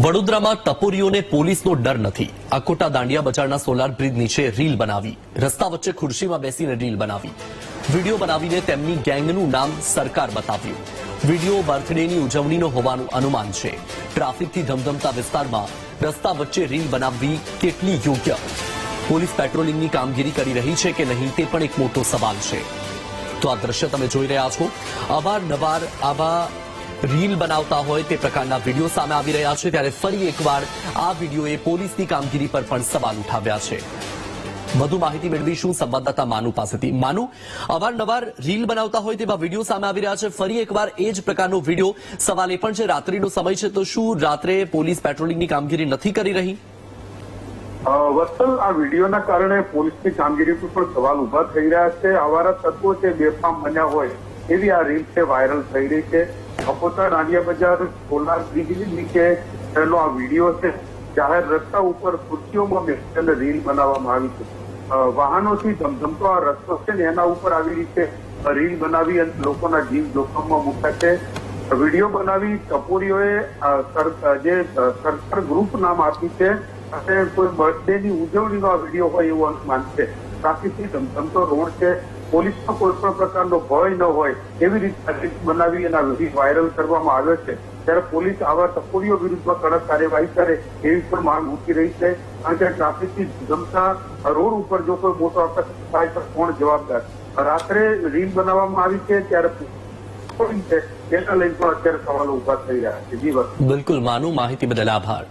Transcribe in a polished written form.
વડોદરામાં ટપોરીઓને પોલીસનો ડર નથી। અકોટા દાંડિયા બજારના સોલાર બ્રિજ નીચે રીલ બનાવી, રસ્તા વચ્ચે ખુરશીમાં બેસીને રીલ બનાવી, વિડીયો બનાવીને તેમની ગેંગનું નામ સરકાર બતાવ્યું। વિડીયો બર્થડેની ઉજવણીનો હોવાનું અનુમાન છે। ટ્રાફિકથી ધમધમતા વિસ્તારમાં રસ્તા વચ્ચે રીલ બનાવવી કેટલી યોગ્ય? પોલીસ પેટ્રોલિંગની કામગીરી કરી રહી છે કે નહીં તે પણ એક મોટો સવાલ છે। તો આ દ્રશ્ય તમે જોઈ રહ્યા છો। અવારનવાર આવા રીલ બનાવતા હોય તે પ્રકારના વિડીયો સામે આવી રહ્યા છે, ત્યારે ફરી એકવાર આ વિડીયોએ પોલીસની કામગીરી પર પણ સવાલ ઉઠાવ્યા છે। વધુ માહિતી મેળવીશું સંવાદદાતા માનુ પાસેથી। માનુ, અવારનવાર રીલ બનાવતા હોય તેવા વિડીયો સામે આવી રહ્યા છે, ફરી એકવાર એ જ પ્રકારનો વિડીયો। સવાલ એ પણ છે, રાત્રિનો સમય છે, તો શું રાત્રે પોલીસ પેટ્રોલિંગની કામગીરી નથી કરી રહી? વત્સલ, આ વિડીયોના કારણે પોલીસની કામગીરી પર પણ સવાલ ઉભા થઈ રહ્યા છે। આવારા તત્વો છે બેફામ બન્યા હોય એવી આ રીલ છે વાયરલ થઈ રહી છે। અકોટા દાંડિયા બજાર સોલાર બ્રિજની નીચે થયેલો આ વિડીયો છે। જાહેર રસ્તા ઉપર ખુરશીઓમાં બેસીને રીલ બનાવવામાં આવી છે। વાહનોથી ધમધમતો આ રસ્તો છે ને એના ઉપર આવી રીતે રીલ બનાવી અને લોકોના જીવ જોખમમાં મૂક્યા છે। વિડીયો બનાવી ટપોરીઓએ જે સરકાર ગ્રુપ નામ આપ્યું છે અને કોઈ બર્થડેની ઉજવણીનો આ વિડીયો હોય એવું અનુમાન છે। ટ્રાફિકથી ધમધમતો રોડ છે, પોલીસનો કોઈ પણ પ્રકારનો ભય ન હોય એવી રીતે રીલ બનાવી અને વિડીયો વાયરલ કરવામાં આવ્યો છે। ત્યારે પોલીસ આવા ટપોરીઓ વિરુદ્ધમાં કડક કાર્યવાહી કરે એવી પણ માંગ ઉઠી રહી છે, કારણ કે ટ્રાફિકથી ધમધમતા રોડ ઉપર જો કોઈ મોટો અકસ્માત થાય તો કોણ જવાબદાર? રાત્રે રીલ બનાવવામાં આવી છે ત્યારે તેના લઈને પણ અત્યારે સવાલો ઉભા થઈ રહ્યા છે। જી બિલકુલ માનુ, માહિતી બદલ આભાર।